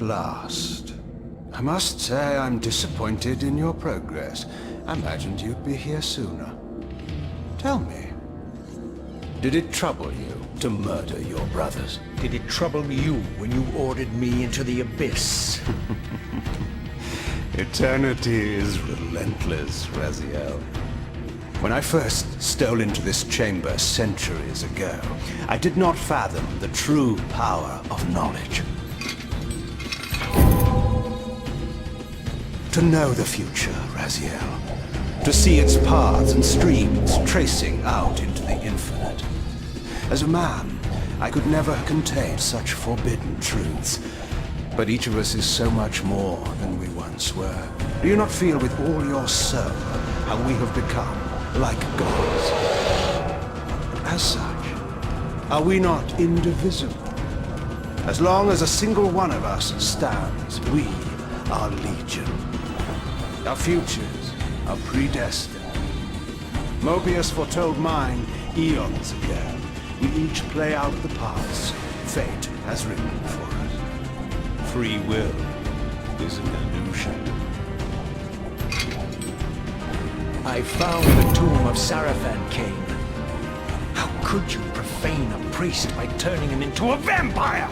last. I must say I'm disappointed in your progress. I imagined you'd be here sooner. Tell me, did it trouble you to murder your brothers? Did it trouble you when you ordered me into the abyss? Eternity is relentless, Raziel. When I first stole into this chamber centuries ago, I did not fathom the true power of knowledge. To know the future, Raziel. To see its paths and streams tracing out into the infinite. As a man, I could never contain such forbidden truths. But each of us is so much more than we once were. Do you not feel with all your soul how we have become like gods? As such, are we not indivisible? As long as a single one of us stands, we are legion. Our futures are predestined. Mobius foretold mine eons ago. We each play out the paths fate has written for us. Free will is an illusion. I found the tomb of Sarafan, Kane. How could you profane a priest by turning him into a vampire?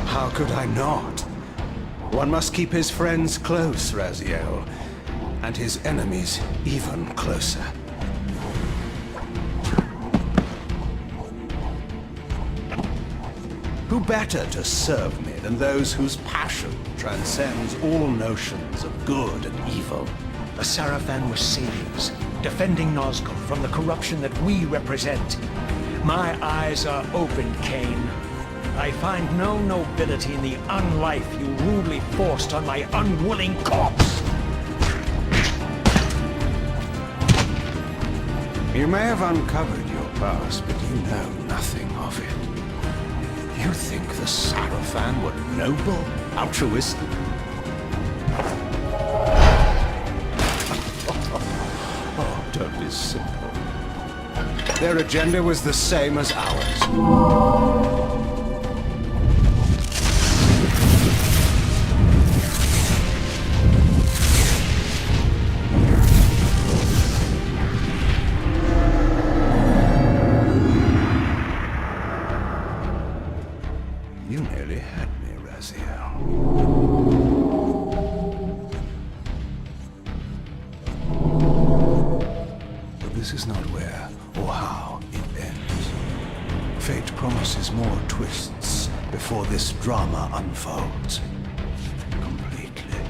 How could I not? One must keep his friends close, Raziel, and his enemies even closer. Who better to serve me than those whose passion transcends all notions of good and evil? The Sarafan were saviors, defending Nazgul from the corruption that we represent. My eyes are open, Kane. I find no nobility in the unlife you rudely forced on my unwilling corpse. You may have uncovered your past, but you know nothing of it. You think the Sarafan were noble, altruistic? Oh, don't be simple. Their agenda was the same as ours. You nearly had me, Raziel. But this is not where or how it ends. Fate promises more twists before this drama unfolds completely.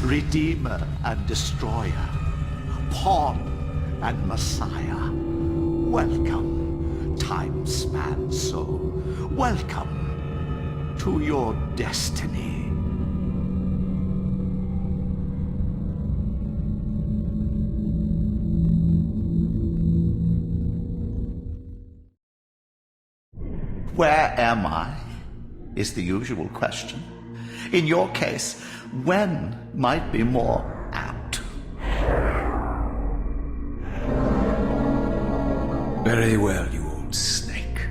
Redeemer and Destroyer, Pawn and Messiah. Welcome, time-span soul. Welcome to your destiny. Where am I? Is the usual question. In your case, when might be more apt. Very well, you old snake.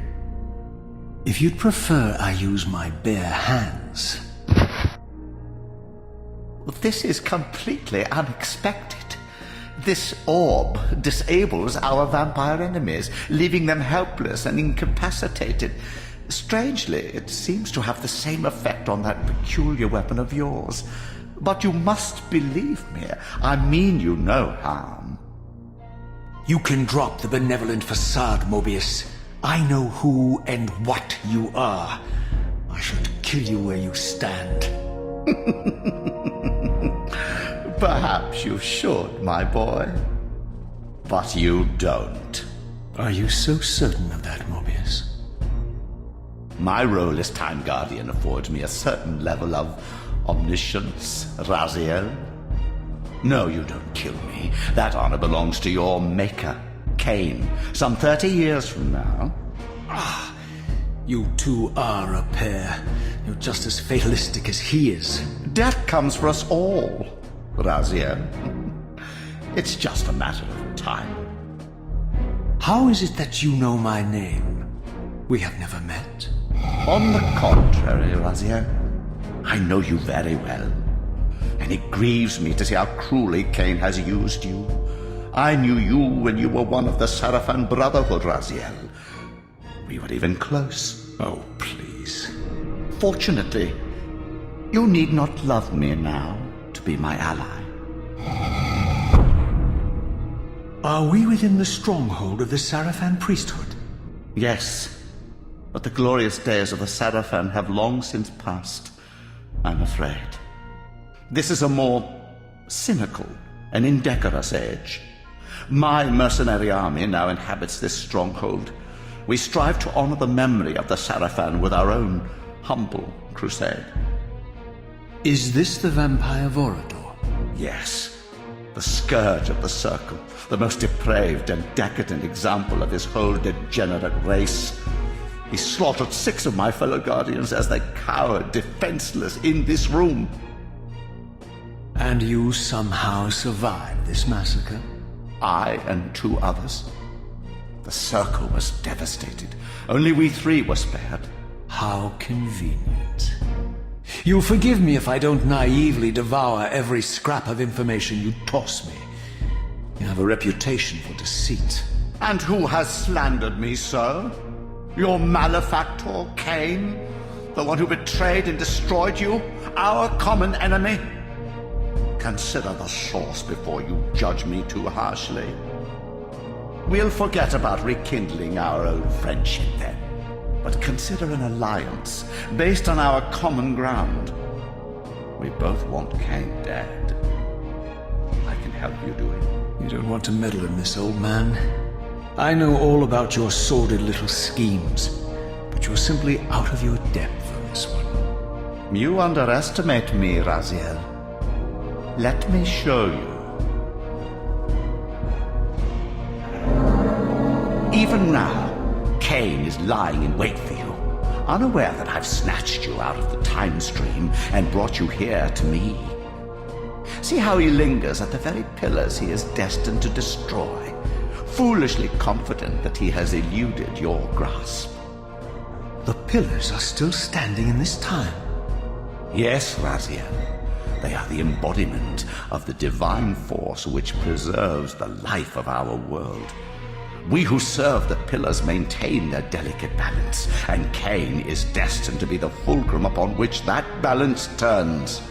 If you'd prefer I use my bare hands... This is completely unexpected. This orb disables our vampire enemies, leaving them helpless and incapacitated. Strangely, it seems to have the same effect on that peculiar weapon of yours. But you must believe me. I mean you no harm. You can drop the benevolent facade, Mobius. I know who and what you are. I should kill you where you stand. Perhaps you should, my boy. But you don't. Are you so certain of that, Mobius? My role as Time Guardian affords me a certain level of omniscience, Raziel. No, you don't kill me. That honor belongs to your maker, Cain, some 30 years from now. You two are a pair. You're just as fatalistic as he is. Death comes for us all, Raziel. It's just a matter of time. How is it that you know my name? We have never met. On the contrary, Raziel, I know you very well. And it grieves me to see how cruelly Cain has used you. I knew you when you were one of the Sarafan Brotherhood, Raziel. We were even close. Oh, please. Fortunately, you need not love me now to be my ally. Are we within the stronghold of the Sarafan priesthood? Yes, but the glorious days of the Sarafan have long since passed, I'm afraid. This is a more cynical and indecorous age. My mercenary army now inhabits this stronghold. We strive to honor the memory of the Sarafan with our own humble crusade. Is this the vampire Vorador? Yes, the scourge of the Circle, the most depraved and decadent example of his whole degenerate race. He slaughtered 6 of my fellow Guardians as they cowered defenseless in this room. And you somehow survived this massacre? I and 2 others. The Circle was devastated. Only we 3 were spared. How convenient. You'll forgive me if I don't naively devour every scrap of information you toss me. You have a reputation for deceit. And who has slandered me so? Your malefactor, Cain? The one who betrayed and destroyed you? Our common enemy? Consider the source before you judge me too harshly. We'll forget about rekindling our old friendship then. But consider an alliance based on our common ground. We both want Cain dead. I can help you do it. You don't want to meddle in this, old man. I know all about your sordid little schemes, but you're simply out of your depth on this one. You underestimate me, Raziel. Let me show you. Even now, Cain is lying in wait for you, unaware that I've snatched you out of the time stream and brought you here to me. See how he lingers at the very pillars he is destined to destroy, foolishly confident that he has eluded your grasp. The pillars are still standing in this time. Yes, Raziel. They are the embodiment of the divine force which preserves the life of our world. We who serve the pillars maintain their delicate balance, and Cain is destined to be the fulcrum upon which that balance turns.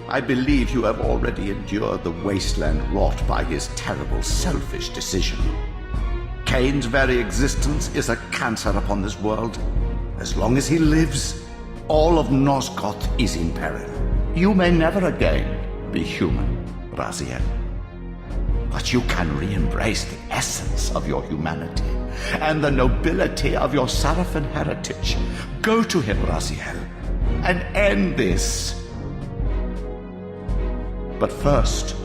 I believe you have already endured the wasteland wrought by his terrible, selfish decision. Cain's very existence is a cancer upon this world. As long as he lives, all of Nosgoth is in peril. You may never again be human, Raziel. But you can re-embrace the essence of your humanity and the nobility of your Sarafan heritage. Go to him, Raziel, and end this. But first,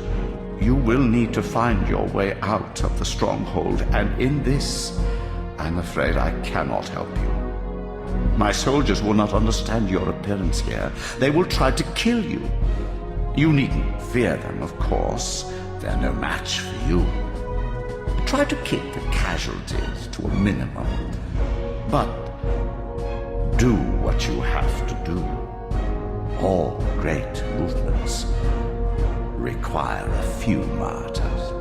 you will need to find your way out of the stronghold, and in this, I'm afraid I cannot help you. My soldiers will not understand your appearance here. They will try to kill you. You needn't fear them, of course. They're no match for you. Try to keep the casualties to a minimum. But do what you have to do. All great movements require a few martyrs.